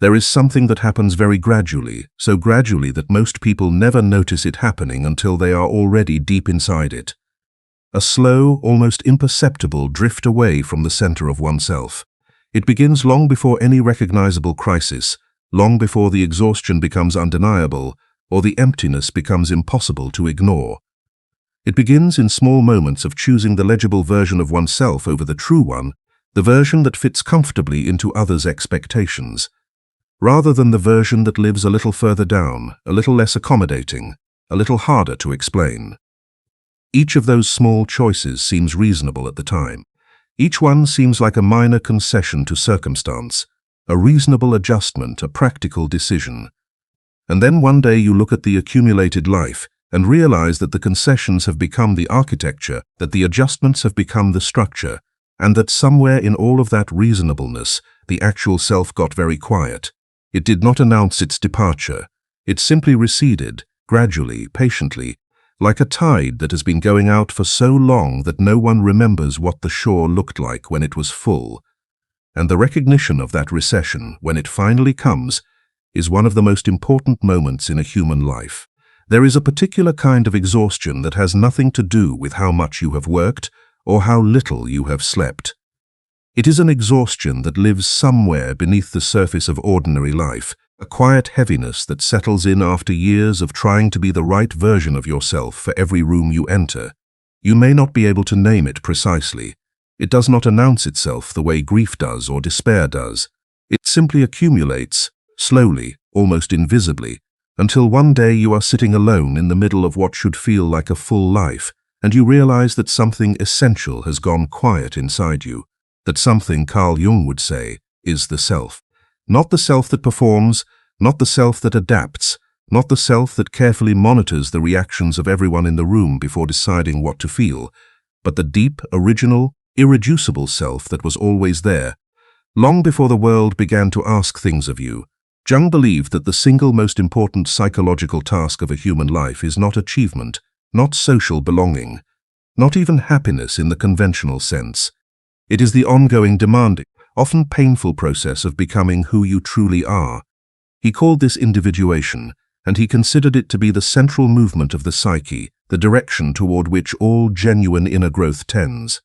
There is something that happens very gradually, so gradually that most people never notice it happening until they are already deep inside it. A slow, almost imperceptible drift away from the center of oneself. It begins long before any recognizable crisis, long before the exhaustion becomes undeniable, or the emptiness becomes impossible to ignore. It begins in small moments of choosing the legible version of oneself over the true one, the version that fits comfortably into others' expectations, rather than the version that lives a little further down, a little less accommodating, a little harder to explain. Each of those small choices seems reasonable at the time. Each one seems like a minor concession to circumstance, a reasonable adjustment, a practical decision. And then one day you look at the accumulated life and realize that the concessions have become the architecture, that the adjustments have become the structure, and that somewhere in all of that reasonableness, the actual self got very quiet. It did not announce its departure. It simply receded, gradually, patiently, like a tide that has been going out for so long that no one remembers what the shore looked like when it was full. And the recognition of that recession, when it finally comes, is one of the most important moments in a human life. There is a particular kind of exhaustion that has nothing to do with how much you have worked or how little you have slept. It is an exhaustion that lives somewhere beneath the surface of ordinary life, a quiet heaviness that settles in after years of trying to be the right version of yourself for every room you enter. You may not be able to name it precisely. It does not announce itself the way grief does or despair does. It simply accumulates, slowly, almost invisibly, until one day you are sitting alone in the middle of what should feel like a full life, and you realize that something essential has gone quiet inside you, that something, Carl Jung would say, is the self. Not the self that performs, not the self that adapts, not the self that carefully monitors the reactions of everyone in the room before deciding what to feel, but the deep, original, irreducible self that was always there, long before the world began to ask things of you. Jung believed that the single most important psychological task of a human life is not achievement, not social belonging, not even happiness in the conventional sense. It is the ongoing, demanding, often painful process of becoming who you truly are. He called this individuation, and he considered it to be the central movement of the psyche, the direction toward which all genuine inner growth tends.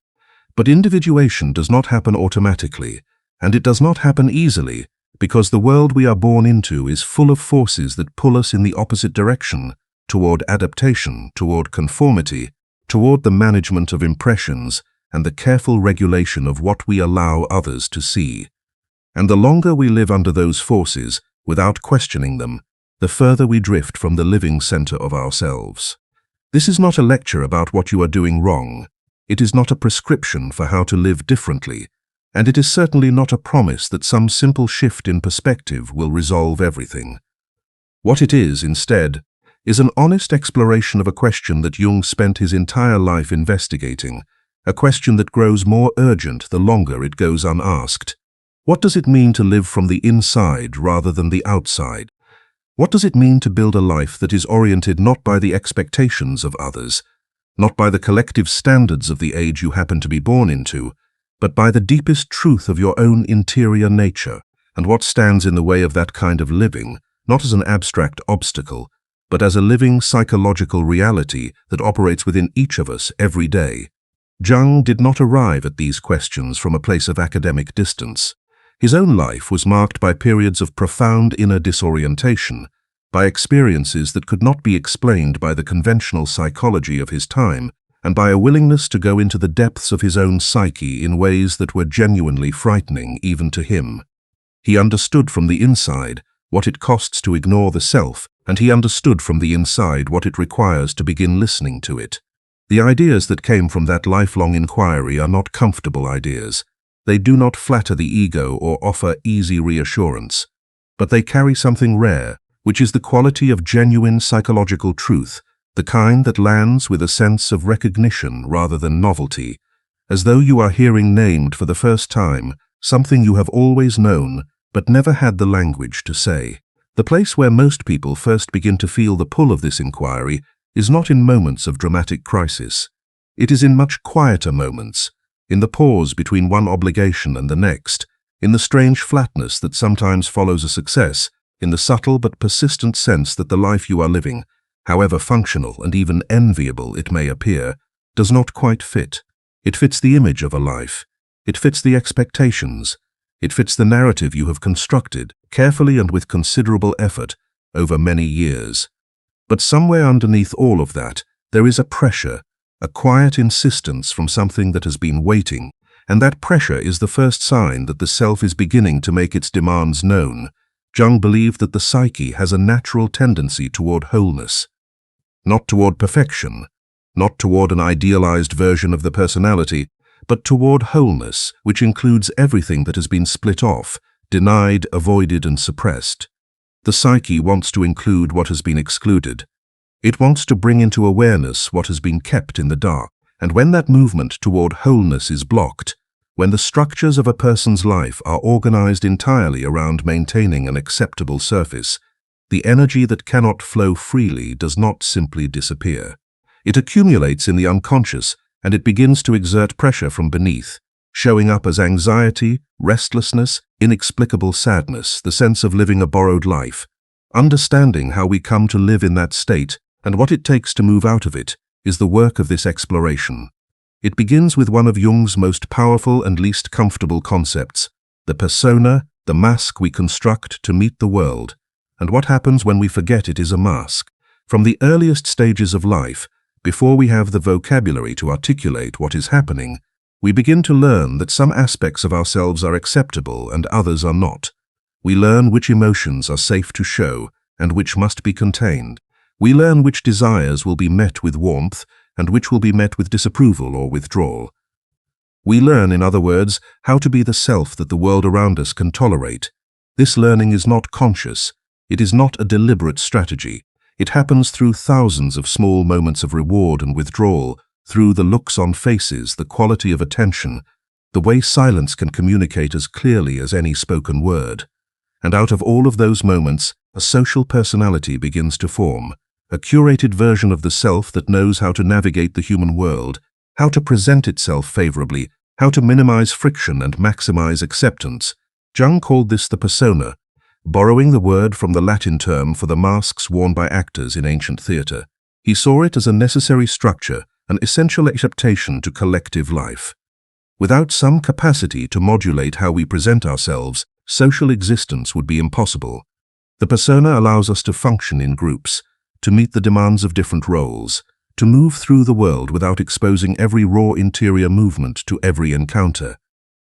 But individuation does not happen automatically, and it does not happen easily, because the world we are born into is full of forces that pull us in the opposite direction, toward adaptation, toward conformity, toward the management of impressions, and the careful regulation of what we allow others to see. And the longer we live under those forces, without questioning them, the further we drift from the living center of ourselves. This is not a lecture about what you are doing wrong. It is not a prescription for how to live differently, and it is certainly not a promise that some simple shift in perspective will resolve everything. What it is, instead, is an honest exploration of a question that Jung spent his entire life investigating, a question that grows more urgent the longer it goes unasked. What does it mean to live from the inside rather than the outside? What does it mean to build a life that is oriented not by the expectations of others, not by the collective standards of the age you happen to be born into, but by the deepest truth of your own interior nature, and what stands in the way of that kind of living, not as an abstract obstacle, but as a living psychological reality that operates within each of us every day? Jung did not arrive at these questions from a place of academic distance. His own life was marked by periods of profound inner disorientation, by experiences that could not be explained by the conventional psychology of his time, and by a willingness to go into the depths of his own psyche in ways that were genuinely frightening even to him. He understood from the inside what it costs to ignore the self, and he understood from the inside what it requires to begin listening to it. The ideas that came from that lifelong inquiry are not comfortable ideas. They do not flatter the ego or offer easy reassurance, but they carry something rare, which is the quality of genuine psychological truth, the kind that lands with a sense of recognition rather than novelty, as though you are hearing named for the first time something you have always known but never had the language to say. The place where most people first begin to feel the pull of this inquiry is not in moments of dramatic crisis. It is in much quieter moments, in the pause between one obligation and the next, in the strange flatness that sometimes follows a success, in the subtle but persistent sense that the life you are living, however functional and even enviable it may appear, does not quite fit. It fits the image of a life. It fits the expectations. It fits the narrative you have constructed, carefully and with considerable effort, over many years. But somewhere underneath all of that, there is a pressure, a quiet insistence from something that has been waiting, and that pressure is the first sign that the self is beginning to make its demands known. Jung believed that the psyche has a natural tendency toward wholeness, not toward perfection, not toward an idealized version of the personality, but toward wholeness, which includes everything that has been split off, denied, avoided, and suppressed. The psyche wants to include what has been excluded. It wants to bring into awareness what has been kept in the dark. And when that movement toward wholeness is blocked, when the structures of a person's life are organized entirely around maintaining an acceptable surface, the energy that cannot flow freely does not simply disappear. It accumulates in the unconscious, and it begins to exert pressure from beneath, showing up as anxiety, restlessness, inexplicable sadness, the sense of living a borrowed life. Understanding how we come to live in that state and what it takes to move out of it is the work of this exploration. It begins with one of Jung's most powerful and least comfortable concepts, the persona, the mask we construct to meet the world, and what happens when we forget it is a mask. From the earliest stages of life, before we have the vocabulary to articulate what is happening, we begin to learn that some aspects of ourselves are acceptable and others are not. We learn which emotions are safe to show and which must be contained. We learn which desires will be met with warmth and which will be met with disapproval or withdrawal. We learn, in other words, how to be the self that the world around us can tolerate. This learning is not conscious. It is not a deliberate strategy. It happens through thousands of small moments of reward and withdrawal, through the looks on faces, the quality of attention, the way silence can communicate as clearly as any spoken word. And out of all of those moments, a social personality begins to form. A curated version of the self that knows how to navigate the human world, how to present itself favorably, how to minimize friction and maximize acceptance. Jung called this the persona, borrowing the word from the Latin term for the masks worn by actors in ancient theater. He saw it as a necessary structure, an essential adaptation to collective life. Without some capacity to modulate how we present ourselves, social existence would be impossible. The persona allows us to function in groups, to meet the demands of different roles, to move through the world without exposing every raw interior movement to every encounter.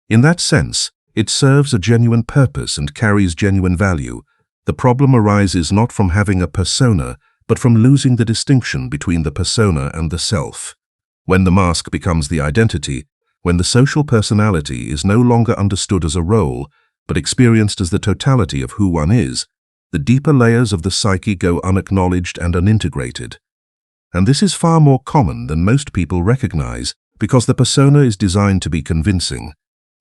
In that sense, it serves a genuine purpose and carries genuine value. The problem arises not from having a persona, but from losing the distinction between the persona and the self. When the mask becomes the identity, when the social personality is no longer understood as a role, but experienced as the totality of who one is, the deeper layers of the psyche go unacknowledged and unintegrated. And this is far more common than most people recognize, because the persona is designed to be convincing.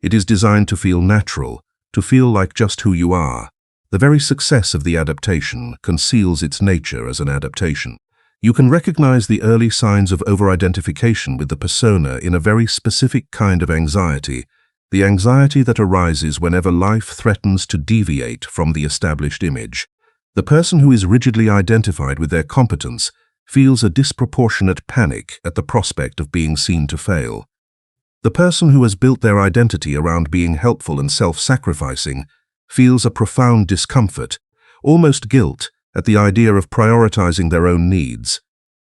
It is designed to feel natural, to feel like just who you are. The very success of the adaptation conceals its nature as an adaptation. You can recognize the early signs of over-identification with the persona in a very specific kind of anxiety, the anxiety that arises whenever life threatens to deviate from the established image. The person who is rigidly identified with their competence feels a disproportionate panic at the prospect of being seen to fail. The person who has built their identity around being helpful and self-sacrificing feels a profound discomfort, almost guilt, at the idea of prioritizing their own needs.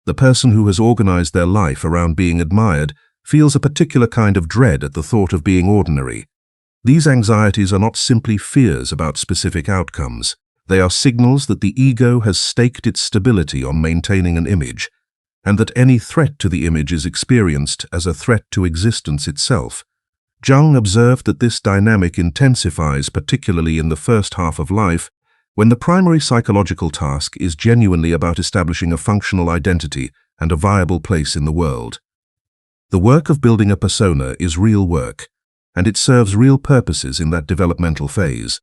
The person who has organized their life around being admired feels a particular kind of dread at the thought of being ordinary. These anxieties are not simply fears about specific outcomes. They are signals that the ego has staked its stability on maintaining an image, and that any threat to the image is experienced as a threat to existence itself. Jung observed that this dynamic intensifies particularly in the first half of life, when the primary psychological task is genuinely about establishing a functional identity and a viable place in the world. The work of building a persona is real work, and it serves real purposes in that developmental phase.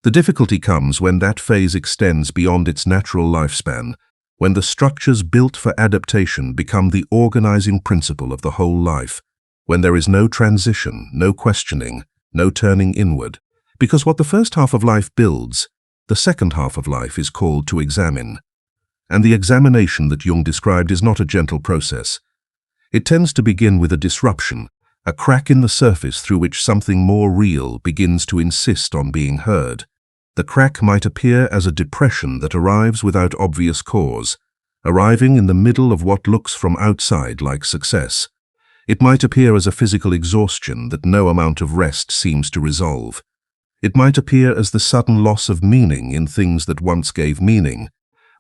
The difficulty comes when that phase extends beyond its natural lifespan, when the structures built for adaptation become the organizing principle of the whole life, when there is no transition, no questioning, no turning inward. Because what the first half of life builds, the second half of life is called to examine. And the examination that Jung described is not a gentle process. It tends to begin with a disruption, a crack in the surface through which something more real begins to insist on being heard. The crack might appear as a depression that arrives without obvious cause, arriving in the middle of what looks from outside like success. It might appear as a physical exhaustion that no amount of rest seems to resolve. It might appear as the sudden loss of meaning in things that once gave meaning,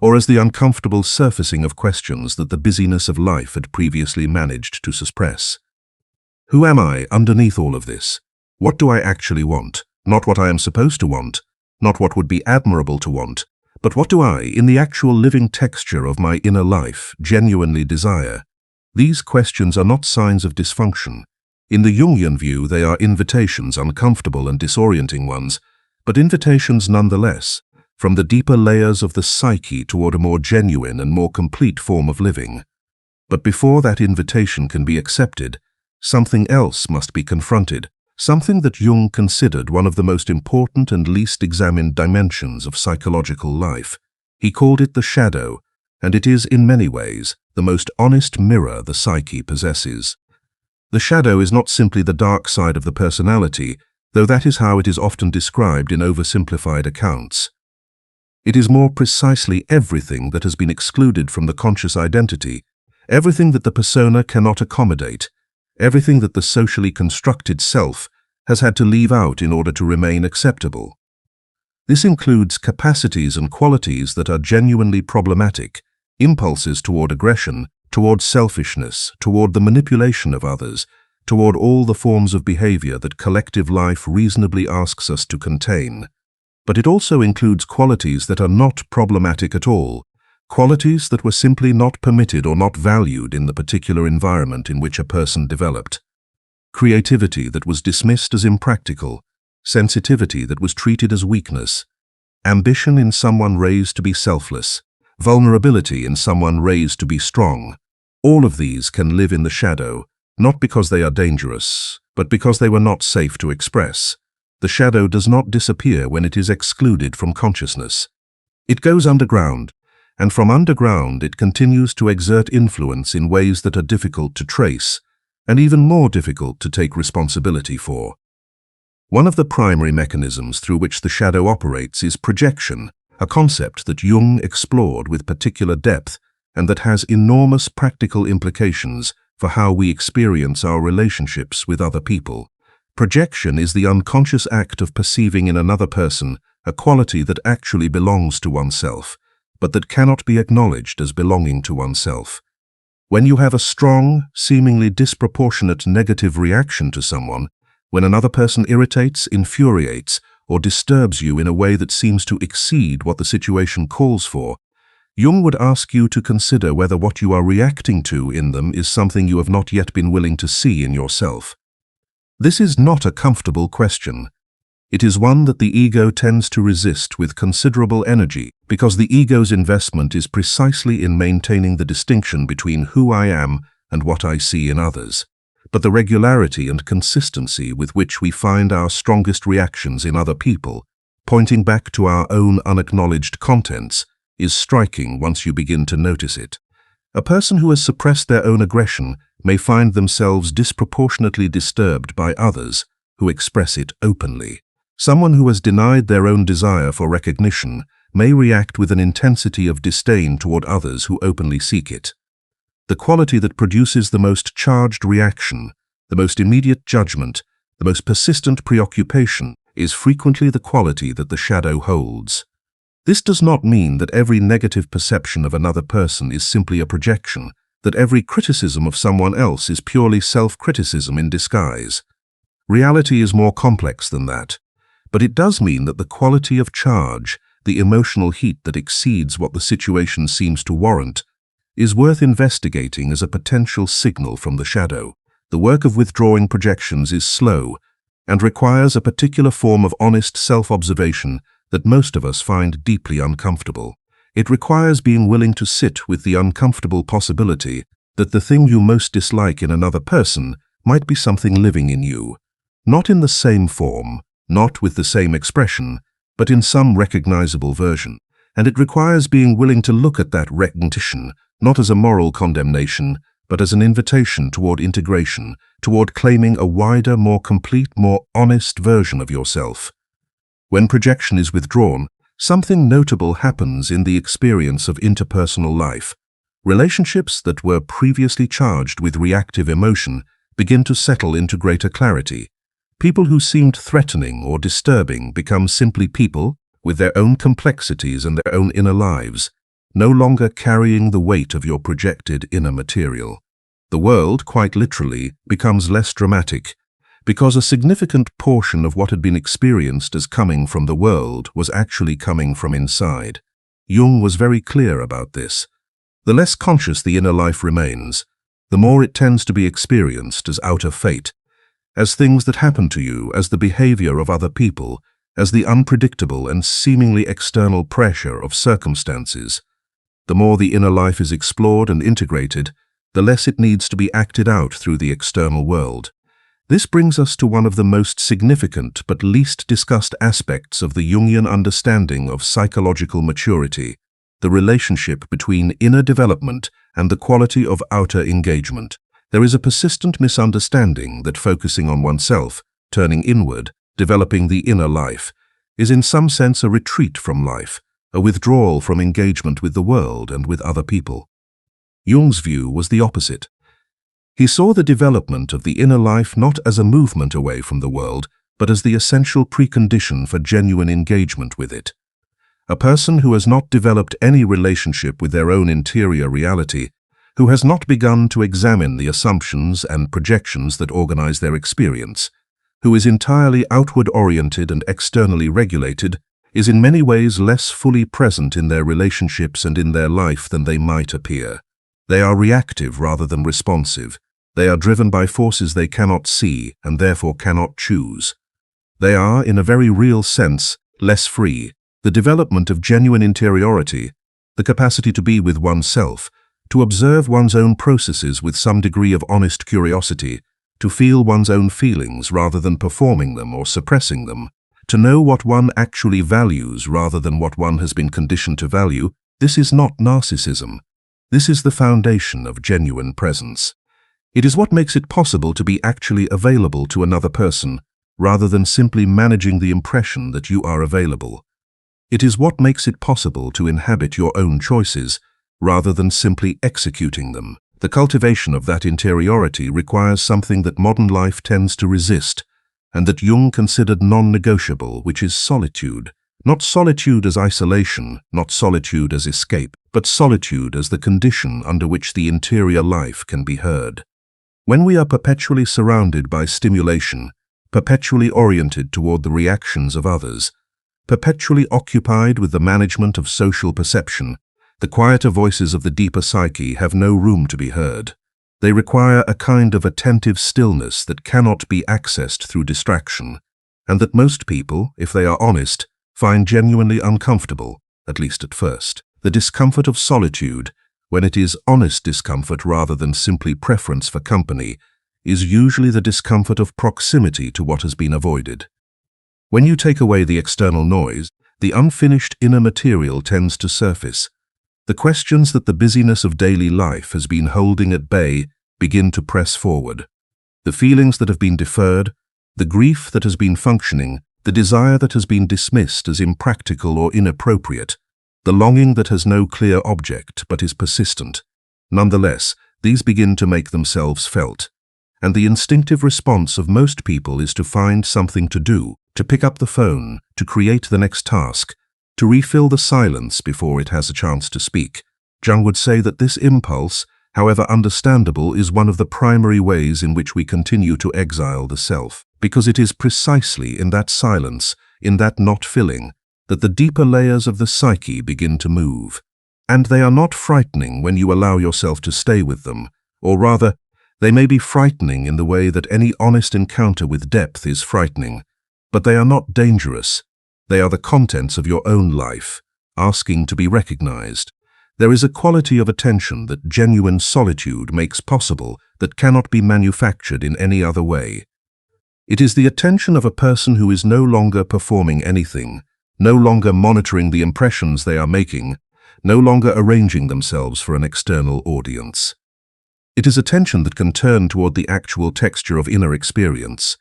or as the uncomfortable surfacing of questions that the busyness of life had previously managed to suppress. Who am I underneath all of this? What do I actually want? Not what I am supposed to want, not what would be admirable to want, but what do I, in the actual living texture of my inner life, genuinely desire? These questions are not signs of dysfunction. In the Jungian view, they are invitations, uncomfortable and disorienting ones, but invitations nonetheless, from the deeper layers of the psyche toward a more genuine and more complete form of living. But before that invitation can be accepted, something else must be confronted, something that Jung considered one of the most important and least examined dimensions of psychological life. He called it the shadow, and it is, in many ways, the most honest mirror the psyche possesses. The shadow is not simply the dark side of the personality, though that is how it is often described in oversimplified accounts. It is more precisely everything that has been excluded from the conscious identity, everything that the persona cannot accommodate, everything that the socially constructed self has had to leave out in order to remain acceptable. This includes capacities and qualities that are genuinely problematic, impulses toward aggression, toward selfishness, toward the manipulation of others, toward all the forms of behavior that collective life reasonably asks us to contain. But it also includes qualities that are not problematic at all, qualities that were simply not permitted or not valued in the particular environment in which a person developed. Creativity that was dismissed as impractical, sensitivity that was treated as weakness, ambition in someone raised to be selfless, vulnerability in someone raised to be strong. All of these can live in the shadow, not because they are dangerous, but because they were not safe to express. The shadow does not disappear when it is excluded from consciousness. It goes underground, and from underground it continues to exert influence in ways that are difficult to trace, and even more difficult to take responsibility for. One of the primary mechanisms through which the shadow operates is projection, a concept that Jung explored with particular depth and that has enormous practical implications for how we experience our relationships with other people. Projection is the unconscious act of perceiving in another person a quality that actually belongs to oneself, but that cannot be acknowledged as belonging to oneself. When you have a strong, seemingly disproportionate negative reaction to someone, when another person irritates, infuriates, or disturbs you in a way that seems to exceed what the situation calls for, Jung would ask you to consider whether what you are reacting to in them is something you have not yet been willing to see in yourself. This is not a comfortable question. It is one that the ego tends to resist with considerable energy because the ego's investment is precisely in maintaining the distinction between who I am and what I see in others. But the regularity and consistency with which we find our strongest reactions in other people, pointing back to our own unacknowledged contents, is striking once you begin to notice it. A person who has suppressed their own aggression may find themselves disproportionately disturbed by others who express it openly. Someone who has denied their own desire for recognition may react with an intensity of disdain toward others who openly seek it. The quality that produces the most charged reaction, the most immediate judgment, the most persistent preoccupation, is frequently the quality that the shadow holds. This does not mean that every negative perception of another person is simply a projection, that every criticism of someone else is purely self-criticism in disguise. Reality is more complex than that, but it does mean that the quality of charge, the emotional heat that exceeds what the situation seems to warrant, is worth investigating as a potential signal from the shadow. The work of withdrawing projections is slow and requires a particular form of honest self-observation that most of us find deeply uncomfortable. It requires being willing to sit with the uncomfortable possibility that the thing you most dislike in another person might be something living in you, not in the same form, not with the same expression, but in some recognizable version. And it requires being willing to look at that recognition, not as a moral condemnation, but as an invitation toward integration, toward claiming a wider, more complete, more honest version of yourself. When projection is withdrawn, something notable happens in the experience of interpersonal life. Relationships that were previously charged with reactive emotion begin to settle into greater clarity. People who seemed threatening or disturbing become simply people with their own complexities and their own inner lives, no longer carrying the weight of your projected inner material. The world, quite literally, becomes less dramatic, because a significant portion of what had been experienced as coming from the world was actually coming from inside. Jung was very clear about this. The less conscious the inner life remains, the more it tends to be experienced as outer fate, as things that happen to you, as the behavior of other people, as the unpredictable and seemingly external pressure of circumstances. The more the inner life is explored and integrated, the less it needs to be acted out through the external world. This brings us to one of the most significant but least discussed aspects of the Jungian understanding of psychological maturity, the relationship between inner development and the quality of outer engagement. There is a persistent misunderstanding that focusing on oneself, turning inward, developing the inner life, is in some sense a retreat from life, a withdrawal from engagement with the world and with other people. Jung's view was the opposite. He saw the development of the inner life not as a movement away from the world, but as the essential precondition for genuine engagement with it. A person who has not developed any relationship with their own interior reality, who has not begun to examine the assumptions and projections that organize their experience, who is entirely outward-oriented and externally regulated, is in many ways less fully present in their relationships and in their life than they might appear. They are reactive rather than responsive. They are driven by forces they cannot see and therefore cannot choose. They are, in a very real sense, less free. The development of genuine interiority, the capacity to be with oneself, to observe one's own processes with some degree of honest curiosity, to feel one's own feelings rather than performing them or suppressing them, to know what one actually values rather than what one has been conditioned to value, this is not narcissism. This is the foundation of genuine presence. It is what makes it possible to be actually available to another person, rather than simply managing the impression that you are available. It is what makes it possible to inhabit your own choices, rather than simply executing them. The cultivation of that interiority requires something that modern life tends to resist, and that Jung considered non-negotiable, which is solitude. Not solitude as isolation, not solitude as escape, but solitude as the condition under which the interior life can be heard. When we are perpetually surrounded by stimulation, perpetually oriented toward the reactions of others, perpetually occupied with the management of social perception, the quieter voices of the deeper psyche have no room to be heard. They require a kind of attentive stillness that cannot be accessed through distraction, and that most people, if they are honest, find genuinely uncomfortable, at least at first. The discomfort of solitude, when it is honest discomfort rather than simply preference for company, is usually the discomfort of proximity to what has been avoided. When you take away the external noise, the unfinished inner material tends to surface. The questions that the busyness of daily life has been holding at bay begin to press forward. The feelings that have been deferred, the grief that has been functioning, the desire that has been dismissed as impractical or inappropriate, the longing that has no clear object but is persistent. Nonetheless, these begin to make themselves felt, and the instinctive response of most people is to find something to do, to pick up the phone, to create the next task, to refill the silence before it has a chance to speak. Jung would say that this impulse, however understandable, is one of the primary ways in which we continue to exile the self, because it is precisely in that silence, in that not filling, that the deeper layers of the psyche begin to move. And they are not frightening when you allow yourself to stay with them, or rather, they may be frightening in the way that any honest encounter with depth is frightening, but they are not dangerous. They are the contents of your own life, asking to be recognized. There is a quality of attention that genuine solitude makes possible that cannot be manufactured in any other way. It is the attention of a person who is no longer performing anything, no longer monitoring the impressions they are making, no longer arranging themselves for an external audience. It is attention that can turn toward the actual texture of inner experience,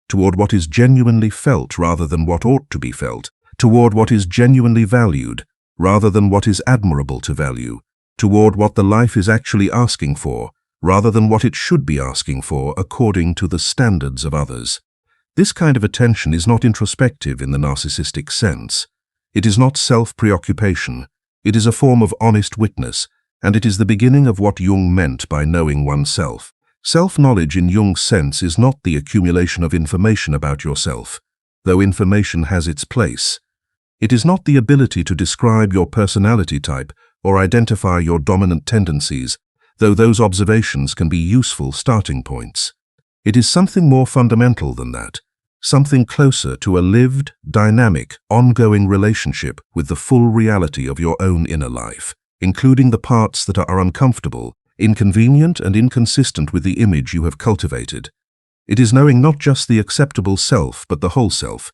toward what is genuinely felt rather than what ought to be felt, toward what is genuinely valued rather than what is admirable to value, toward what the life is actually asking for rather than what it should be asking for according to the standards of others. This kind of attention is not introspective in the narcissistic sense. It is not self-preoccupation. It is a form of honest witness, and it is the beginning of what Jung meant by knowing oneself. Self-knowledge in Jung's sense is not the accumulation of information about yourself, though information has its place. It is not the ability to describe your personality type or identify your dominant tendencies, though those observations can be useful starting points. It is something more fundamental than that, something closer to a lived, dynamic, ongoing relationship with the full reality of your own inner life, including the parts that are uncomfortable, inconvenient, and inconsistent with the image you have cultivated. It is knowing not just the acceptable self, but the whole self,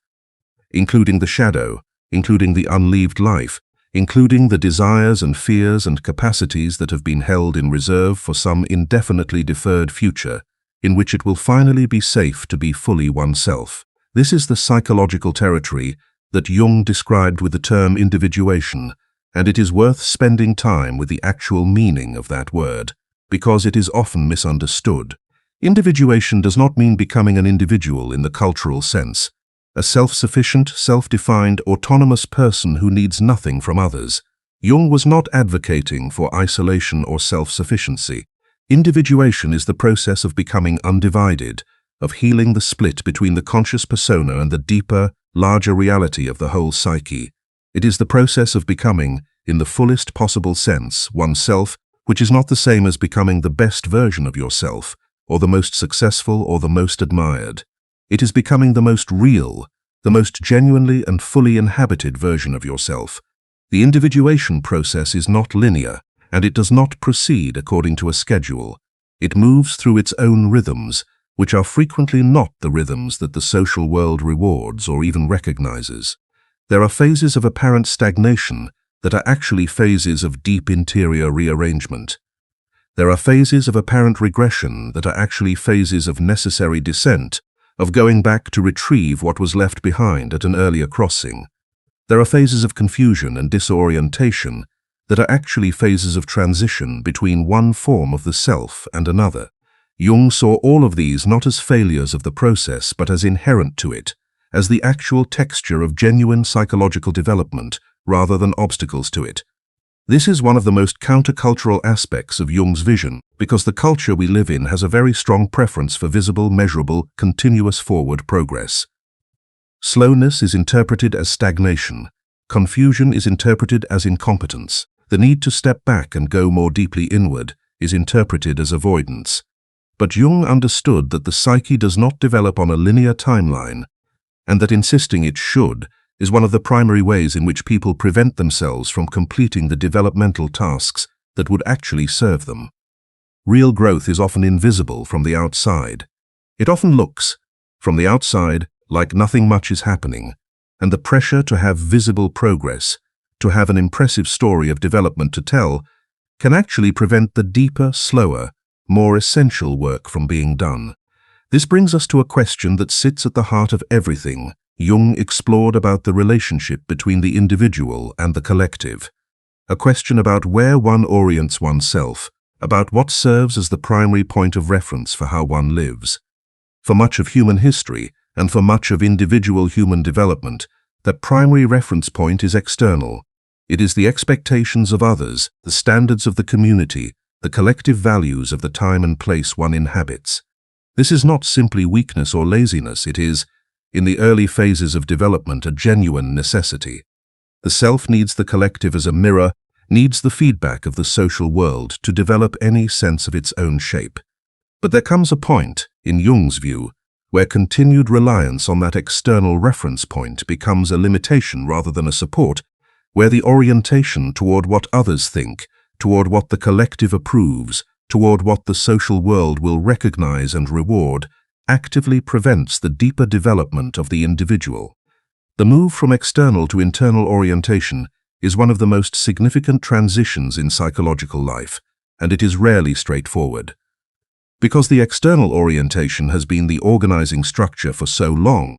including the shadow, including the unlived life, including the desires and fears and capacities that have been held in reserve for some indefinitely deferred future, in which it will finally be safe to be fully oneself. This is the psychological territory that Jung described with the term individuation, and it is worth spending time with the actual meaning of that word, because it is often misunderstood. Individuation does not mean becoming an individual in the cultural sense, a self-sufficient, self-defined, autonomous person who needs nothing from others. Jung was not advocating for isolation or self-sufficiency. Individuation is the process of becoming undivided, of healing the split between the conscious persona and the deeper, larger reality of the whole psyche. It is the process of becoming, in the fullest possible sense, oneself, which is not the same as becoming the best version of yourself, or the most successful or the most admired. It is becoming the most real, the most genuinely and fully inhabited version of yourself. The individuation process is not linear, and it does not proceed according to a schedule. It moves through its own rhythms, which are frequently not the rhythms that the social world rewards or even recognizes. There are phases of apparent stagnation that are actually phases of deep interior rearrangement. There are phases of apparent regression that are actually phases of necessary descent, of going back to retrieve what was left behind at an earlier crossing. There are phases of confusion and disorientation that are actually phases of transition between one form of the self and another. Jung saw all of these not as failures of the process, but as inherent to it, as the actual texture of genuine psychological development rather than obstacles to it. This is one of the most countercultural aspects of Jung's vision, because the culture we live in has a very strong preference for visible, measurable, continuous forward progress. Slowness is interpreted as stagnation. Confusion is interpreted as incompetence. The need to step back and go more deeply inward is interpreted as avoidance. But Jung understood that the psyche does not develop on a linear timeline, and that insisting it should is one of the primary ways in which people prevent themselves from completing the developmental tasks that would actually serve them. Real growth is often invisible from the outside. It often looks, from the outside, like nothing much is happening, and the pressure to have visible progress, to have an impressive story of development to tell, can actually prevent the deeper, slower, more essential work from being done. This brings us to a question that sits at the heart of everything Jung explored about the relationship between the individual and the collective. A question about where one orients oneself, about what serves as the primary point of reference for how one lives. For much of human history, and for much of individual human development, that primary reference point is external. It is the expectations of others, the standards of the community, the collective values of the time and place one inhabits. This is not simply weakness or laziness, it is, in the early phases of development, a genuine necessity. The self needs the collective as a mirror, needs the feedback of the social world to develop any sense of its own shape. But there comes a point, in Jung's view, where continued reliance on that external reference point becomes a limitation rather than a support, where the orientation toward what others think, toward what the collective approves, toward what the social world will recognize and reward, actively prevents the deeper development of the individual. The move from external to internal orientation is one of the most significant transitions in psychological life, and it is rarely straightforward. Because the external orientation has been the organizing structure for so long,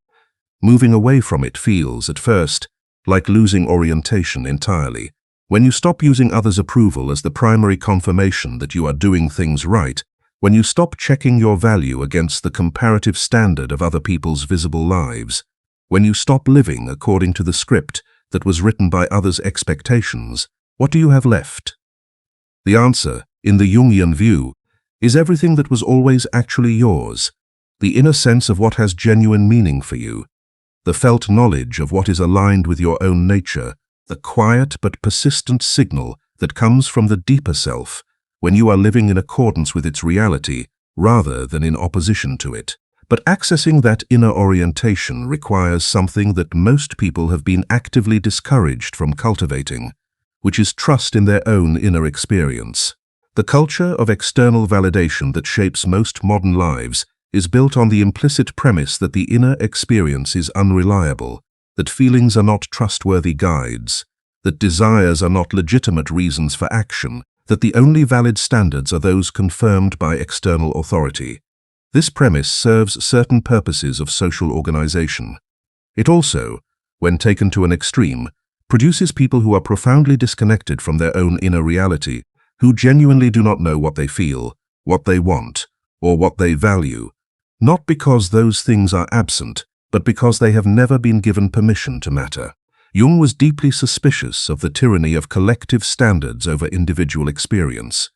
moving away from it feels, at first, like losing orientation entirely. When you stop using others' approval as the primary confirmation that you are doing things right, when you stop checking your value against the comparative standard of other people's visible lives, when you stop living according to the script that was written by others' expectations, what do you have left? The answer, in the Jungian view, is everything that was always actually yours, the inner sense of what has genuine meaning for you, the felt knowledge of what is aligned with your own nature, the quiet but persistent signal that comes from the deeper self when you are living in accordance with its reality rather than in opposition to it. But accessing that inner orientation requires something that most people have been actively discouraged from cultivating, which is trust in their own inner experience. The culture of external validation that shapes most modern lives is built on the implicit premise that the inner experience is unreliable, that feelings are not trustworthy guides, that desires are not legitimate reasons for action, that the only valid standards are those confirmed by external authority. This premise serves certain purposes of social organization. It also, when taken to an extreme, produces people who are profoundly disconnected from their own inner reality, who genuinely do not know what they feel, what they want, or what they value, not because those things are absent, but because they have never been given permission to matter. Jung was deeply suspicious of the tyranny of collective standards over individual experience.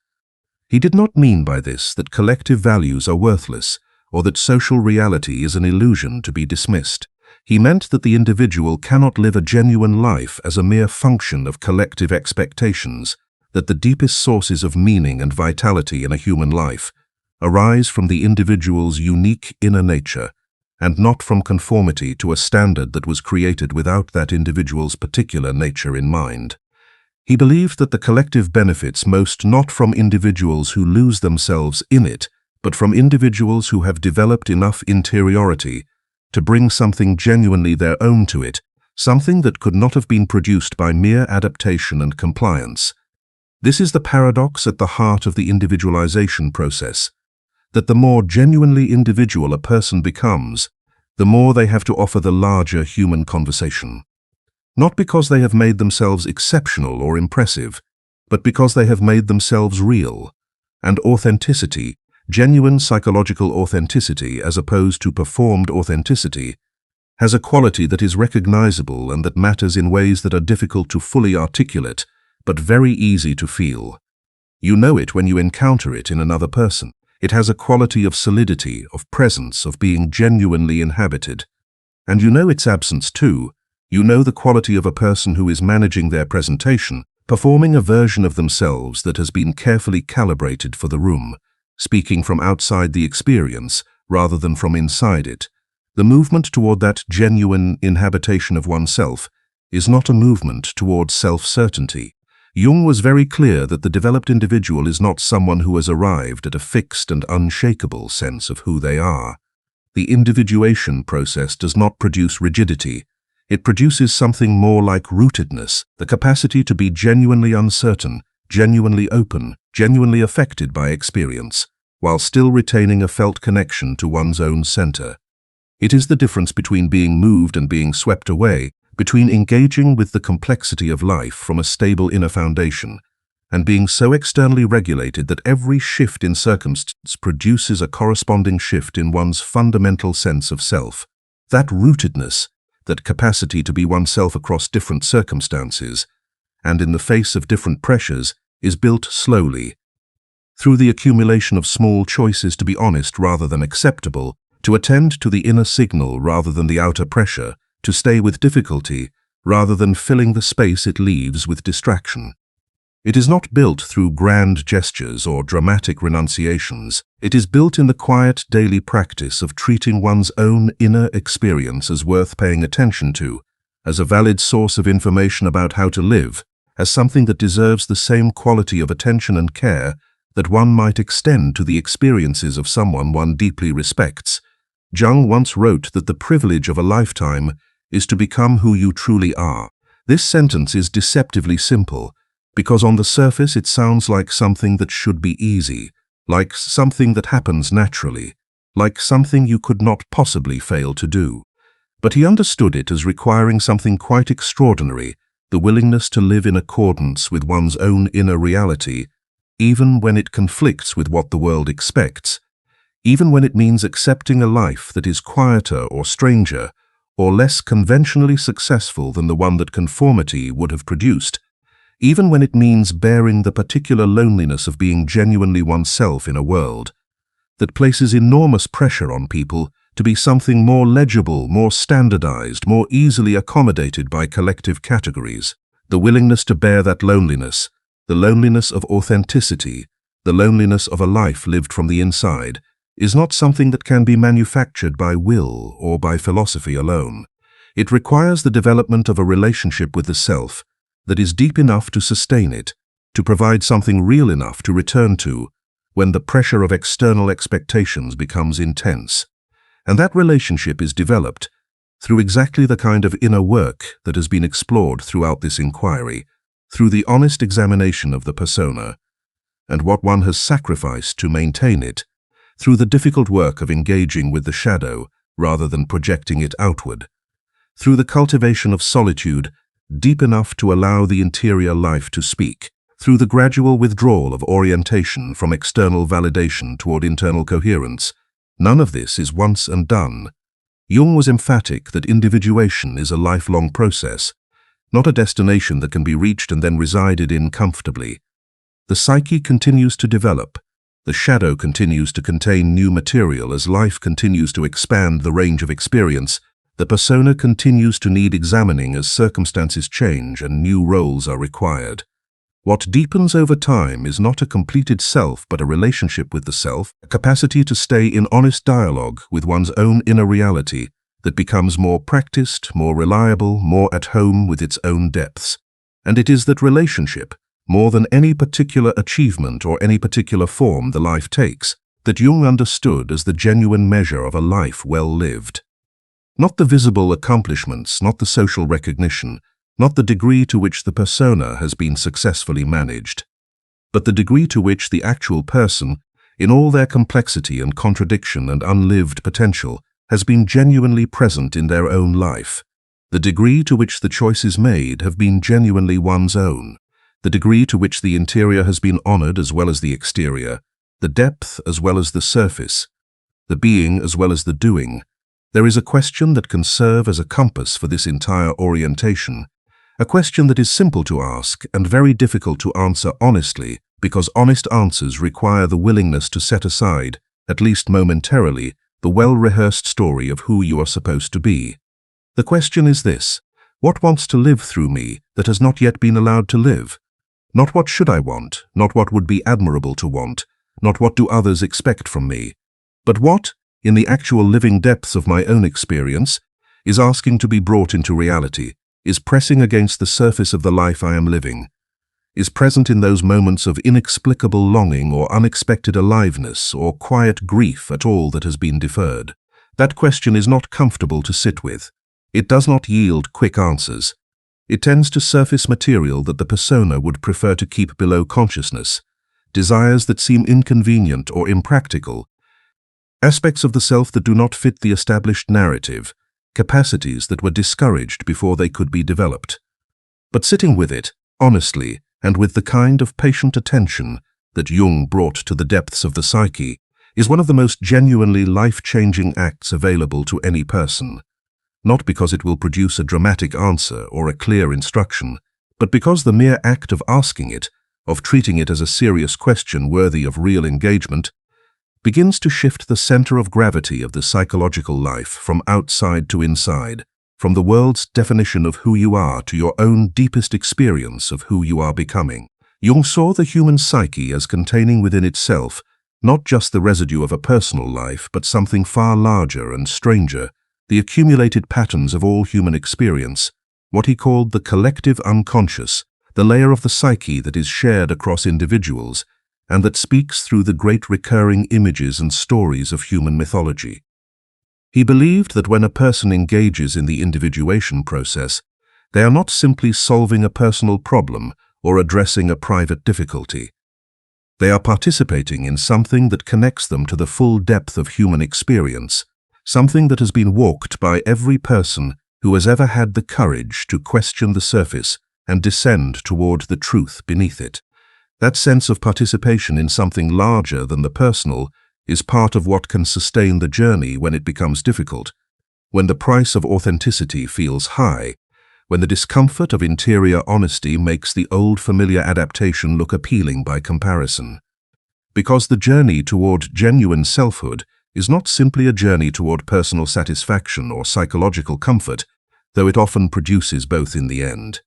He did not mean by this that collective values are worthless, or that social reality is an illusion to be dismissed. He meant that the individual cannot live a genuine life as a mere function of collective expectations, that the deepest sources of meaning and vitality in a human life arise from the individual's unique inner nature, and not from conformity to a standard that was created without that individual's particular nature in mind. He believed that the collective benefits most not from individuals who lose themselves in it, but from individuals who have developed enough interiority to bring something genuinely their own to it, something that could not have been produced by mere adaptation and compliance. This is the paradox at the heart of the individualization process, that the more genuinely individual a person becomes, the more they have to offer the larger human conversation. Not because they have made themselves exceptional or impressive, but because they have made themselves real. And authenticity, genuine psychological authenticity as opposed to performed authenticity, has a quality that is recognizable and that matters in ways that are difficult to fully articulate, but very easy to feel. You know it when you encounter it in another person. It has a quality of solidity, of presence, of being genuinely inhabited. And you know its absence too. You know the quality of a person who is managing their presentation, performing a version of themselves that has been carefully calibrated for the room, speaking from outside the experience rather than from inside it. The movement toward that genuine inhabitation of oneself is not a movement toward self-certainty. Jung was very clear that the developed individual is not someone who has arrived at a fixed and unshakable sense of who they are. The individuation process does not produce rigidity. It produces something more like rootedness, the capacity to be genuinely uncertain, genuinely open, genuinely affected by experience, while still retaining a felt connection to one's own center. It is the difference between being moved and being swept away, between engaging with the complexity of life from a stable inner foundation and being so externally regulated that every shift in circumstance produces a corresponding shift in one's fundamental sense of self. That rootedness, that capacity to be oneself across different circumstances and in the face of different pressures, is built slowly, through the accumulation of small choices to be honest rather than acceptable, to attend to the inner signal rather than the outer pressure, to stay with difficulty rather than filling the space it leaves with distraction. It is not built through grand gestures or dramatic renunciations. It is built in the quiet daily practice of treating one's own inner experience as worth paying attention to, as a valid source of information about how to live, as something that deserves the same quality of attention and care that one might extend to the experiences of someone one deeply respects, Jung once wrote that the privilege of a lifetime is to become who you truly are. This sentence is deceptively simple, because on the surface it sounds like something that should be easy, like something that happens naturally, like something you could not possibly fail to do. But he understood it as requiring something quite extraordinary, the willingness to live in accordance with one's own inner reality, even when it conflicts with what the world expects, even when it means accepting a life that is quieter or stranger, or less conventionally successful than the one that conformity would have produced, even when it means bearing the particular loneliness of being genuinely oneself in a world that places enormous pressure on people to be something more legible, more standardized, more easily accommodated by collective categories. The willingness to bear that loneliness, the loneliness of authenticity, the loneliness of a life lived from the inside, is not something that can be manufactured by will or by philosophy alone. It requires the development of a relationship with the self that is deep enough to sustain it, to provide something real enough to return to when the pressure of external expectations becomes intense. And that relationship is developed through exactly the kind of inner work that has been explored throughout this inquiry, through the honest examination of the persona and what one has sacrificed to maintain it, through the difficult work of engaging with the shadow rather than projecting it outward, through the cultivation of solitude deep enough to allow the interior life to speak, through the gradual withdrawal of orientation from external validation toward internal coherence. None of this is once and done. Jung was emphatic that individuation is a lifelong process, not a destination that can be reached and then resided in comfortably. The psyche continues to develop. The shadow continues to contain new material as life continues to expand the range of experience. The persona continues to need examining as circumstances change and new roles are required. What deepens over time is not a completed self but a relationship with the self, a capacity to stay in honest dialogue with one's own inner reality that becomes more practiced, more reliable, more at home with its own depths. And it is that relationship, more than any particular achievement or any particular form the life takes, that Jung understood as the genuine measure of a life well lived. Not the visible accomplishments, not the social recognition, not the degree to which the persona has been successfully managed, but the degree to which the actual person, in all their complexity and contradiction and unlived potential, has been genuinely present in their own life, the degree to which the choices made have been genuinely one's own, the degree to which the interior has been honored as well as the exterior, the depth as well as the surface, the being as well as the doing. There is a question that can serve as a compass for this entire orientation, a question that is simple to ask and very difficult to answer honestly, because honest answers require the willingness to set aside, at least momentarily, the well-rehearsed story of who you are supposed to be. The question is this: what wants to live through me that has not yet been allowed to live? Not what should I want, not what would be admirable to want, not what do others expect from me, but what, in the actual living depths of my own experience, is asking to be brought into reality, is pressing against the surface of the life I am living, is present in those moments of inexplicable longing or unexpected aliveness or quiet grief at all that has been deferred. That question is not comfortable to sit with. It does not yield quick answers. It tends to surface material that the persona would prefer to keep below consciousness, desires that seem inconvenient or impractical, aspects of the self that do not fit the established narrative, capacities that were discouraged before they could be developed. But sitting with it, honestly, and with the kind of patient attention that Jung brought to the depths of the psyche, is one of the most genuinely life-changing acts available to any person. Not because it will produce a dramatic answer or a clear instruction, but because the mere act of asking it, of treating it as a serious question worthy of real engagement, begins to shift the center of gravity of the psychological life from outside to inside, from the world's definition of who you are to your own deepest experience of who you are becoming. Jung saw the human psyche as containing within itself not just the residue of a personal life, but something far larger and stranger, the accumulated patterns of all human experience, what he called the collective unconscious, the layer of the psyche that is shared across individuals, and that speaks through the great recurring images and stories of human mythology. He believed that when a person engages in the individuation process, they are not simply solving a personal problem or addressing a private difficulty. They are participating in something that connects them to the full depth of human experience, something that has been walked by every person who has ever had the courage to question the surface and descend toward the truth beneath it. That sense of participation in something larger than the personal is part of what can sustain the journey when it becomes difficult, when the price of authenticity feels high, when the discomfort of interior honesty makes the old familiar adaptation look appealing by comparison. Because the journey toward genuine selfhood is not simply a journey toward personal satisfaction or psychological comfort, though it often produces both in the end.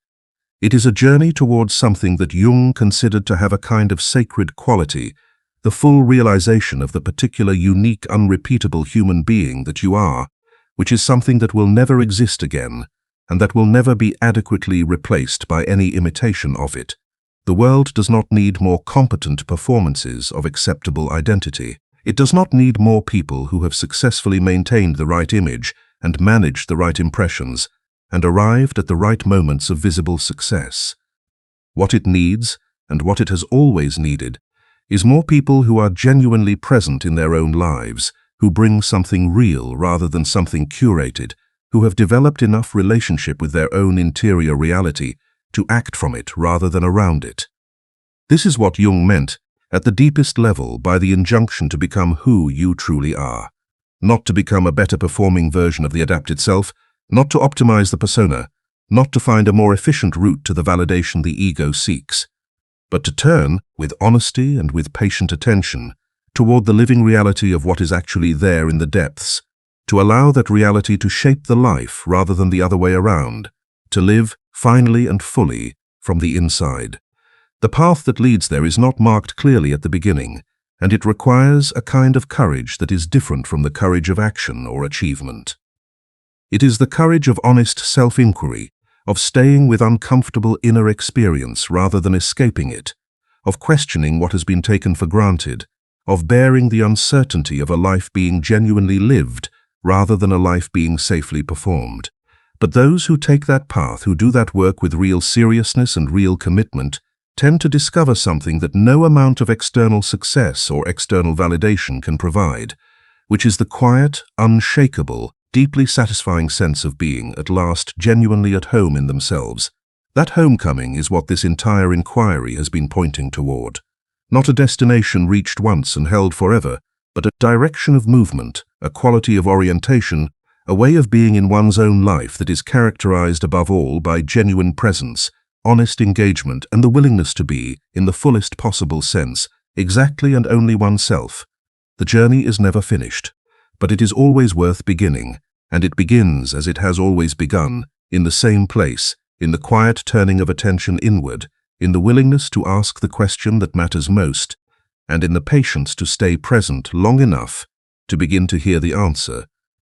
It is a journey towards something that Jung considered to have a kind of sacred quality, the full realization of the particular unique, unrepeatable human being that you are, which is something that will never exist again, and that will never be adequately replaced by any imitation of it. The world does not need more competent performances of acceptable identity. It does not need more people who have successfully maintained the right image and managed the right impressions and arrived at the right moments of visible success. What it needs, and what it has always needed, is more people who are genuinely present in their own lives, who bring something real rather than something curated, who have developed enough relationship with their own interior reality to act from it rather than around it. This is what Jung meant, at the deepest level, by the injunction to become who you truly are. Not to become a better performing version of the adapted self, not to optimize the persona, not to find a more efficient route to the validation the ego seeks, but to turn, with honesty and with patient attention, toward the living reality of what is actually there in the depths, to allow that reality to shape the life rather than the other way around, to live finally and fully from the inside. The path that leads there is not marked clearly at the beginning, and it requires a kind of courage that is different from the courage of action or achievement. It is the courage of honest self-inquiry, of staying with uncomfortable inner experience rather than escaping it, of questioning what has been taken for granted, of bearing the uncertainty of a life being genuinely lived rather than a life being safely performed. But those who take that path, who do that work with real seriousness and real commitment, tend to discover something that no amount of external success or external validation can provide, which is the quiet, unshakable, deeply satisfying sense of being at last genuinely at home in themselves. That homecoming is what this entire inquiry has been pointing toward. Not a destination reached once and held forever, but a direction of movement, a quality of orientation, a way of being in one's own life that is characterized above all by genuine presence, honest engagement, and the willingness to be, in the fullest possible sense, exactly and only oneself. The journey is never finished, but it is always worth beginning, and it begins as it has always begun, in the same place, in the quiet turning of attention inward, in the willingness to ask the question that matters most, and in the patience to stay present long enough to begin to hear the answer.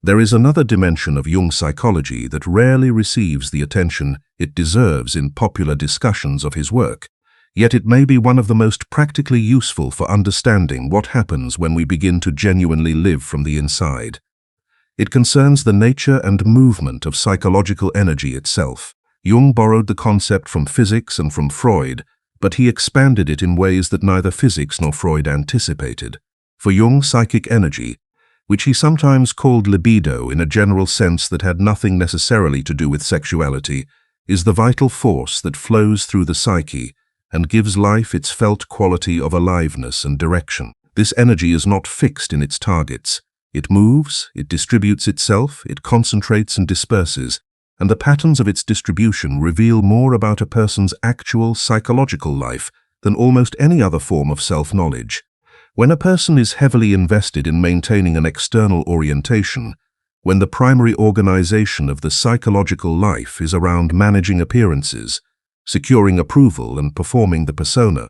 There is another dimension of Jung psychology that rarely receives the attention it deserves in popular discussions of his work, yet it may be one of the most practically useful for understanding what happens when we begin to genuinely live from the inside. It concerns the nature and movement of psychological energy itself. Jung borrowed the concept from physics and from Freud, but he expanded it in ways that neither physics nor Freud anticipated. For Jung, psychic energy, which he sometimes called libido in a general sense that had nothing necessarily to do with sexuality, is the vital force that flows through the psyche and gives life its felt quality of aliveness and direction. This energy is not fixed in its targets. It moves, it distributes itself, it concentrates and disperses, and the patterns of its distribution reveal more about a person's actual psychological life than almost any other form of self-knowledge. When a person is heavily invested in maintaining an external orientation, when the primary organization of the psychological life is around managing appearances, securing approval and performing the persona,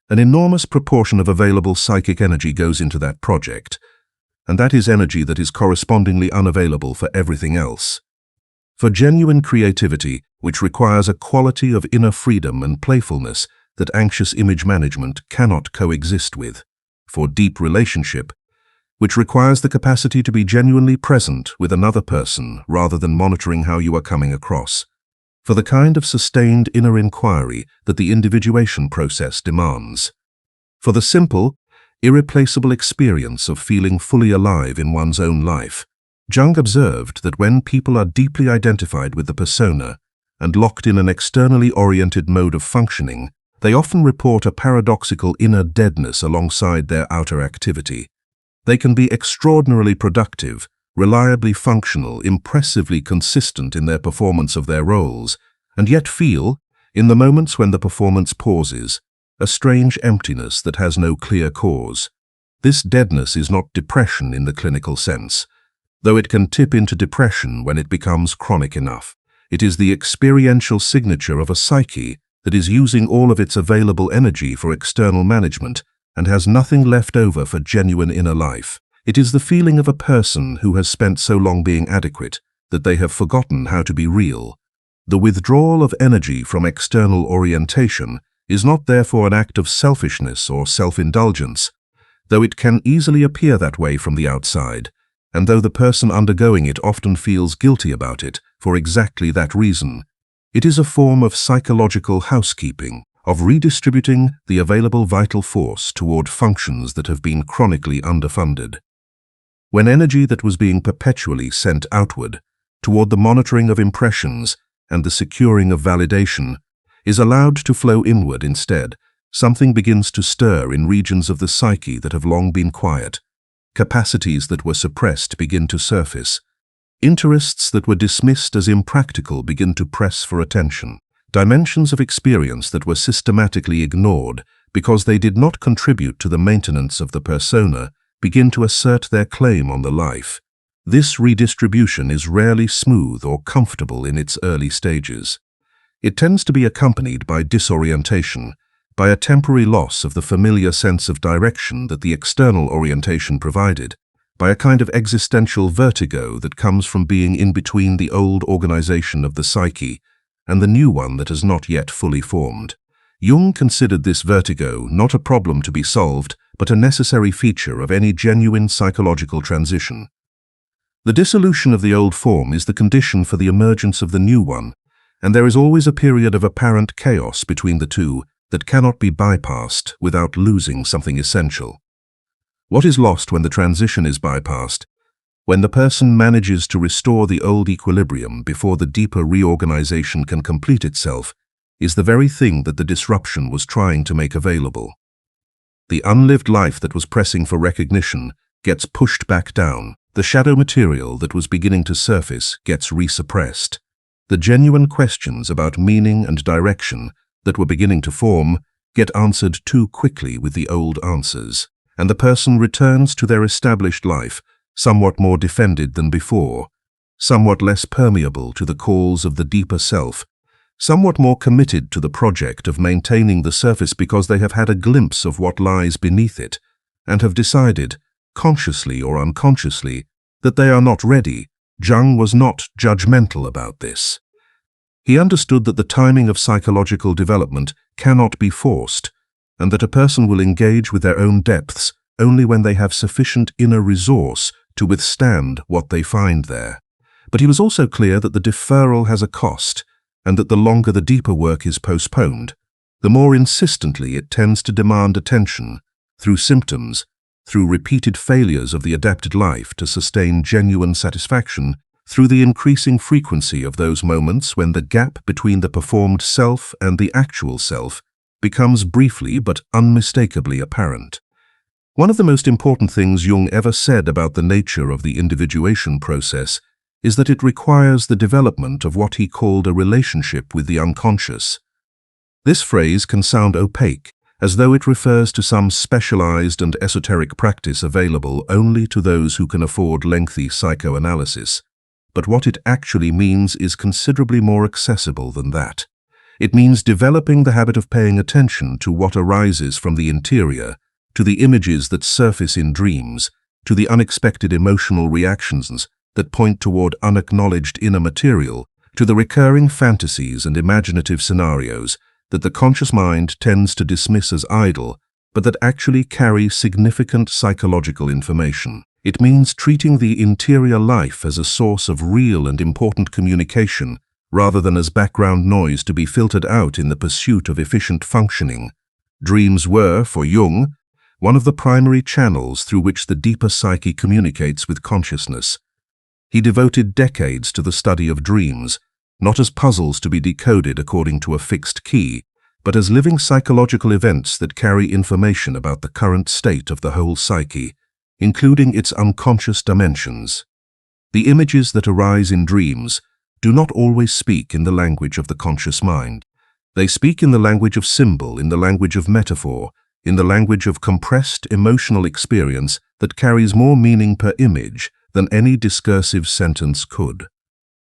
an enormous proportion of available psychic energy goes into that project, and that is energy that is correspondingly unavailable for everything else. For genuine creativity, which requires a quality of inner freedom and playfulness that anxious image management cannot coexist with, for deep relationship, which requires the capacity to be genuinely present with another person rather than monitoring how you are coming across, for the kind of sustained inner inquiry that the individuation process demands. For the simple, irreplaceable experience of feeling fully alive in one's own life, Jung observed that when people are deeply identified with the persona and locked in an externally oriented mode of functioning, they often report a paradoxical inner deadness alongside their outer activity. They can be extraordinarily productive, reliably functional, impressively consistent in their performance of their roles, and yet feel, in the moments when the performance pauses, a strange emptiness that has no clear cause. This deadness is not depression in the clinical sense, though it can tip into depression when it becomes chronic enough. It is the experiential signature of a psyche that is using all of its available energy for external management and has nothing left over for genuine inner life. It is the feeling of a person who has spent so long being adequate that they have forgotten how to be real. The withdrawal of energy from external orientation is not therefore an act of selfishness or self-indulgence, though it can easily appear that way from the outside, and though the person undergoing it often feels guilty about it for exactly that reason. It is a form of psychological housekeeping, of redistributing the available vital force toward functions that have been chronically underfunded. When energy that was being perpetually sent outward, toward the monitoring of impressions and the securing of validation, is allowed to flow inward instead, something begins to stir in regions of the psyche that have long been quiet. Capacities that were suppressed begin to surface. Interests that were dismissed as impractical begin to press for attention. Dimensions of experience that were systematically ignored because they did not contribute to the maintenance of the persona begin to assert their claim on the life. This redistribution is rarely smooth or comfortable in its early stages. It tends to be accompanied by disorientation, by a temporary loss of the familiar sense of direction that the external orientation provided, by a kind of existential vertigo that comes from being in between the old organization of the psyche and the new one that has not yet fully formed. Jung considered this vertigo not a problem to be solved, but a necessary feature of any genuine psychological transition. The dissolution of the old form is the condition for the emergence of the new one, and there is always a period of apparent chaos between the two that cannot be bypassed without losing something essential. What is lost when the transition is bypassed, when the person manages to restore the old equilibrium before the deeper reorganization can complete itself, is the very thing that the disruption was trying to make available. The unlived life that was pressing for recognition gets pushed back down. The shadow material that was beginning to surface gets resuppressed. The genuine questions about meaning and direction that were beginning to form get answered too quickly with the old answers, and the person returns to their established life somewhat more defended than before, somewhat less permeable to the calls of the deeper self, somewhat more committed to the project of maintaining the surface because they have had a glimpse of what lies beneath it, and have decided, consciously or unconsciously, that they are not ready. Jung was not judgmental about this. He understood that the timing of psychological development cannot be forced, and that a person will engage with their own depths only when they have sufficient inner resource to withstand what they find there. But he was also clear that the deferral has a cost, and that the longer the deeper work is postponed, the more insistently it tends to demand attention, through symptoms, through repeated failures of the adapted life to sustain genuine satisfaction, through the increasing frequency of those moments when the gap between the performed self and the actual self becomes briefly but unmistakably apparent. One of the most important things Jung ever said about the nature of the individuation process is that it requires the development of what he called a relationship with the unconscious. This phrase can sound opaque, as though it refers to some specialized and esoteric practice available only to those who can afford lengthy psychoanalysis. But what it actually means is considerably more accessible than that. It means developing the habit of paying attention to what arises from the interior, to the images that surface in dreams, to the unexpected emotional reactions that point toward unacknowledged inner material, to the recurring fantasies and imaginative scenarios that the conscious mind tends to dismiss as idle, but that actually carry significant psychological information. It means treating the interior life as a source of real and important communication, rather than as background noise to be filtered out in the pursuit of efficient functioning. Dreams were, for Jung, one of the primary channels through which the deeper psyche communicates with consciousness. He devoted decades to the study of dreams, not as puzzles to be decoded according to a fixed key, but as living psychological events that carry information about the current state of the whole psyche, including its unconscious dimensions. The images that arise in dreams do not always speak in the language of the conscious mind. They speak in the language of symbol, in the language of metaphor, in the language of compressed emotional experience that carries more meaning per image than any discursive sentence could.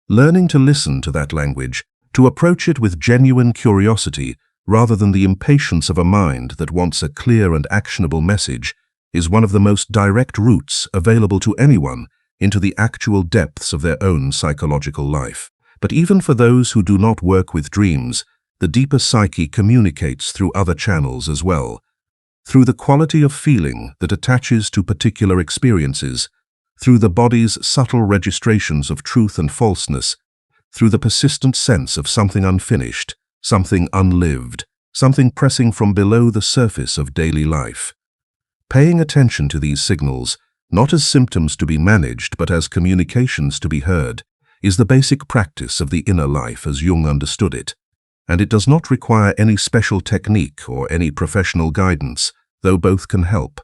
Learning to listen to that language, to approach it with genuine curiosity rather than the impatience of a mind that wants a clear and actionable message, is one of the most direct routes available to anyone into the actual depths of their own psychological life. But even for those who do not work with dreams, the deeper psyche communicates through other channels as well. Through the quality of feeling that attaches to particular experiences, through the body's subtle registrations of truth and falseness, through the persistent sense of something unfinished, something unlived, something pressing from below the surface of daily life. Paying attention to these signals, not as symptoms to be managed but as communications to be heard, is the basic practice of the inner life as Jung understood it, and it does not require any special technique or any professional guidance, though both can help.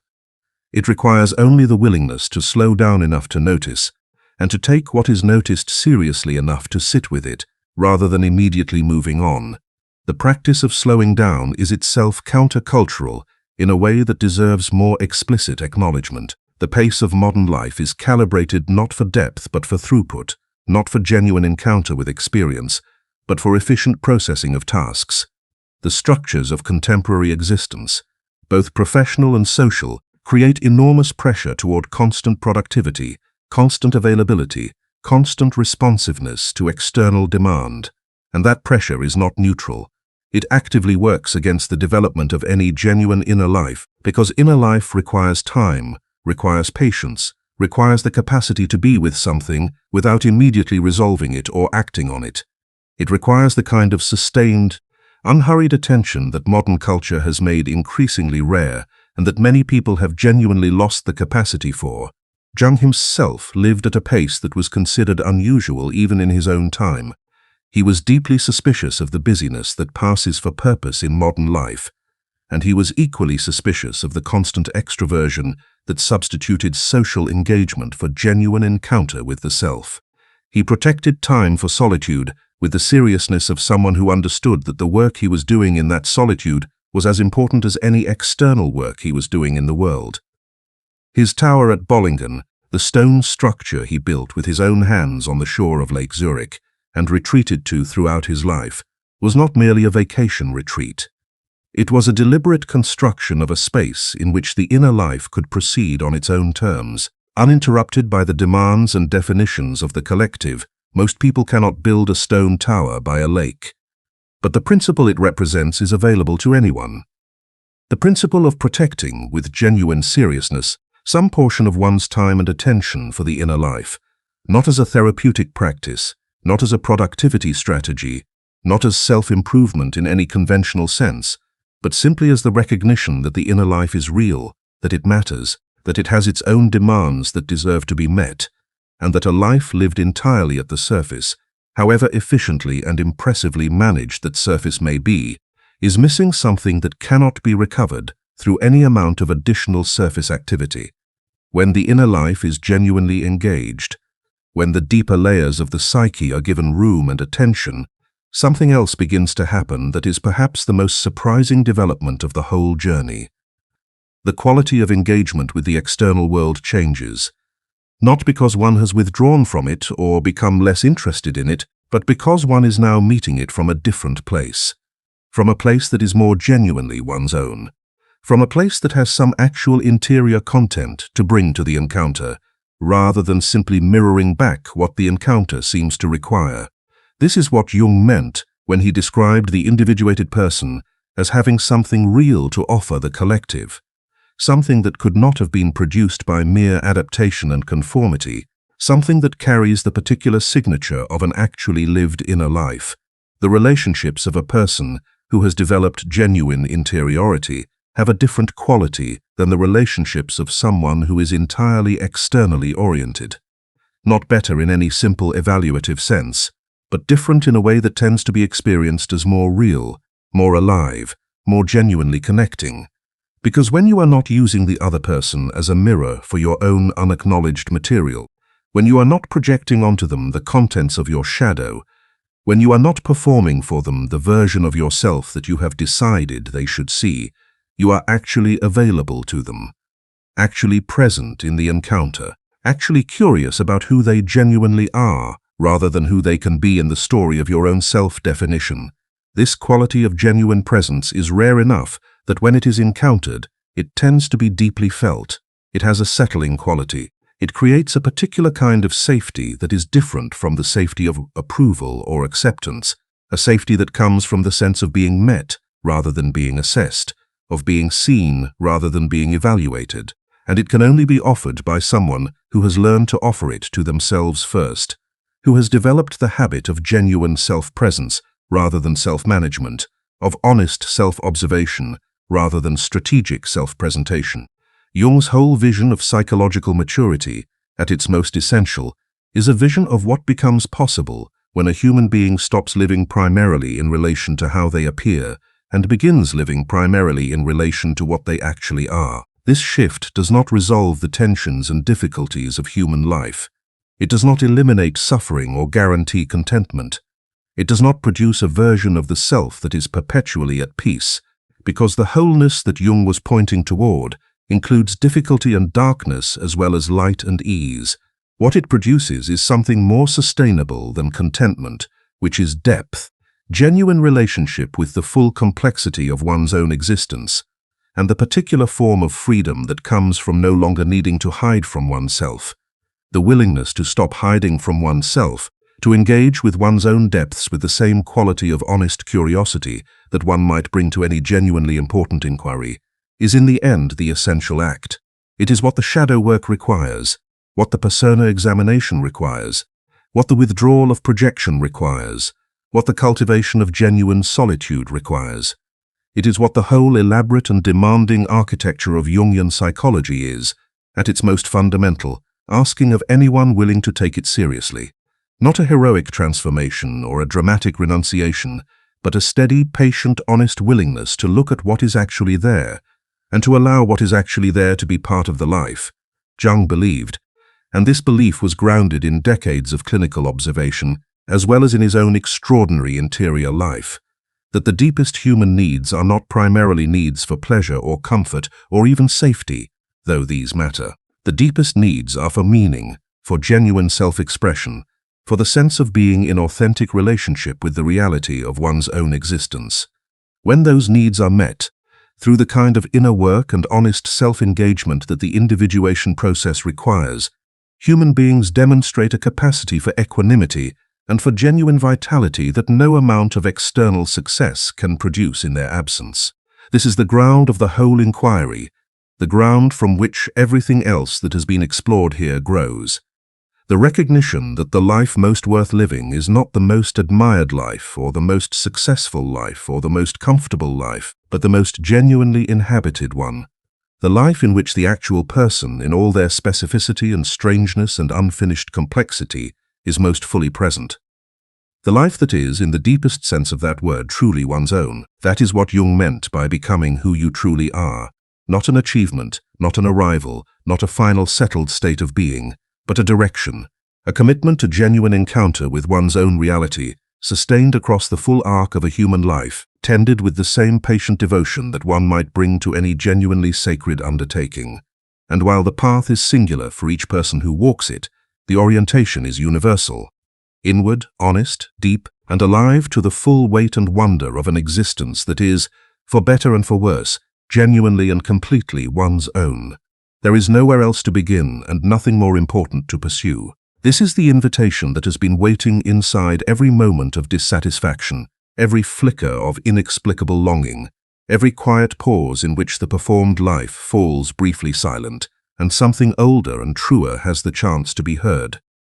It requires only the willingness to slow down enough to notice, and to take what is noticed seriously enough to sit with it, rather than immediately moving on. The practice of slowing down is itself countercultural in a way that deserves more explicit acknowledgement. The pace of modern life is calibrated not for depth but for throughput, not for genuine encounter with experience, but for efficient processing of tasks. The structures of contemporary existence, both professional and social, create enormous pressure toward constant productivity, constant availability, constant responsiveness to external demand. And that pressure is not neutral. It actively works against the development of any genuine inner life, because inner life requires time, requires patience, requires the capacity to be with something without immediately resolving it or acting on it. It requires the kind of sustained, unhurried attention that modern culture has made increasingly rare and that many people have genuinely lost the capacity for. Jung himself lived at a pace that was considered unusual even in his own time. He was deeply suspicious of the busyness that passes for purpose in modern life, and he was equally suspicious of the constant extroversion that substituted social engagement for genuine encounter with the self. He protected time for solitude with the seriousness of someone who understood that the work he was doing in that solitude was as important as any external work he was doing in the world. His tower at Bollingen, the stone structure he built with his own hands on the shore of Lake Zurich and retreated to throughout his life, was not merely a vacation retreat. It was a deliberate construction of a space in which the inner life could proceed on its own terms, uninterrupted by the demands and definitions of the collective. Most people cannot build a stone tower by a lake. But the principle it represents is available to anyone. The principle of protecting, with genuine seriousness, some portion of one's time and attention for the inner life, not as a therapeutic practice, not as a productivity strategy, not as self-improvement in any conventional sense, but simply as the recognition that the inner life is real, that it matters, that it has its own demands that deserve to be met, and that a life lived entirely at the surface, however efficiently and impressively managed that surface may be, is missing something that cannot be recovered through any amount of additional surface activity. When the inner life is genuinely engaged, when the deeper layers of the psyche are given room and attention, something else begins to happen that is perhaps the most surprising development of the whole journey. The quality of engagement with the external world changes, not because one has withdrawn from it or become less interested in it, but because one is now meeting it from a different place, from a place that is more genuinely one's own, from a place that has some actual interior content to bring to the encounter, rather than simply mirroring back what the encounter seems to require. This is what Jung meant when he described the individuated person as having something real to offer the collective, something that could not have been produced by mere adaptation and conformity, something that carries the particular signature of an actually lived inner life. The relationships of a person who has developed genuine interiority have a different quality than the relationships of someone who is entirely externally oriented. Not better in any simple evaluative sense, but different in a way that tends to be experienced as more real, more alive, more genuinely connecting. Because when you are not using the other person as a mirror for your own unacknowledged material, when you are not projecting onto them the contents of your shadow, when you are not performing for them the version of yourself that you have decided they should see, you are actually available to them, actually present in the encounter, actually curious about who they genuinely are, rather than who they can be in the story of your own self-definition. This quality of genuine presence is rare enough that when it is encountered, it tends to be deeply felt. It has a settling quality. It creates a particular kind of safety that is different from the safety of approval or acceptance, a safety that comes from the sense of being met rather than being assessed, of being seen rather than being evaluated, and it can only be offered by someone who has learned to offer it to themselves first, who has developed the habit of genuine self-presence rather than self-management, of honest self-observation rather than strategic self-presentation. Jung's whole vision of psychological maturity, at its most essential, is a vision of what becomes possible when a human being stops living primarily in relation to how they appear and begins living primarily in relation to what they actually are. This shift does not resolve the tensions and difficulties of human life. It does not eliminate suffering or guarantee contentment. It does not produce a version of the self that is perpetually at peace, because the wholeness that Jung was pointing toward includes difficulty and darkness as well as light and ease. What it produces is something more sustainable than contentment, which is depth, genuine relationship with the full complexity of one's own existence, and the particular form of freedom that comes from no longer needing to hide from oneself. The willingness to stop hiding from oneself, to engage with one's own depths with the same quality of honest curiosity that one might bring to any genuinely important inquiry, is in the end the essential act. It is what the shadow work requires, what the persona examination requires, what the withdrawal of projection requires, what the cultivation of genuine solitude requires. It is what the whole elaborate and demanding architecture of Jungian psychology is, at its most fundamental, asking of anyone willing to take it seriously. Not a heroic transformation or a dramatic renunciation, but a steady, patient, honest willingness to look at what is actually there, and to allow what is actually there to be part of the life. Jung believed, and this belief was grounded in decades of clinical observation, as well as in his own extraordinary interior life, that the deepest human needs are not primarily needs for pleasure or comfort or even safety, though these matter. The deepest needs are for meaning, for genuine self-expression, for the sense of being in authentic relationship with the reality of one's own existence. When those needs are met, through the kind of inner work and honest self-engagement that the individuation process requires, human beings demonstrate a capacity for equanimity and for genuine vitality that no amount of external success can produce in their absence. This is the ground of the whole inquiry, the ground from which everything else that has been explored here grows. The recognition that the life most worth living is not the most admired life or the most successful life or the most comfortable life, but the most genuinely inhabited one. The life in which the actual person, in all their specificity and strangeness and unfinished complexity, is most fully present. The life that is, in the deepest sense of that word, truly one's own. That is what Jung meant by becoming who you truly are. Not an achievement, not an arrival, not a final settled state of being, but a direction, a commitment to genuine encounter with one's own reality, sustained across the full arc of a human life, tended with the same patient devotion that one might bring to any genuinely sacred undertaking. And while the path is singular for each person who walks it, the orientation is universal. Inward, honest, deep, and alive to the full weight and wonder of an existence that is, for better and for worse, genuinely and completely one's own. There is nowhere else to begin and nothing more important to pursue. This is the invitation that has been waiting inside every moment of dissatisfaction, every flicker of inexplicable longing, every quiet pause in which the performed life falls briefly silent, and something older and truer has the chance to be heard.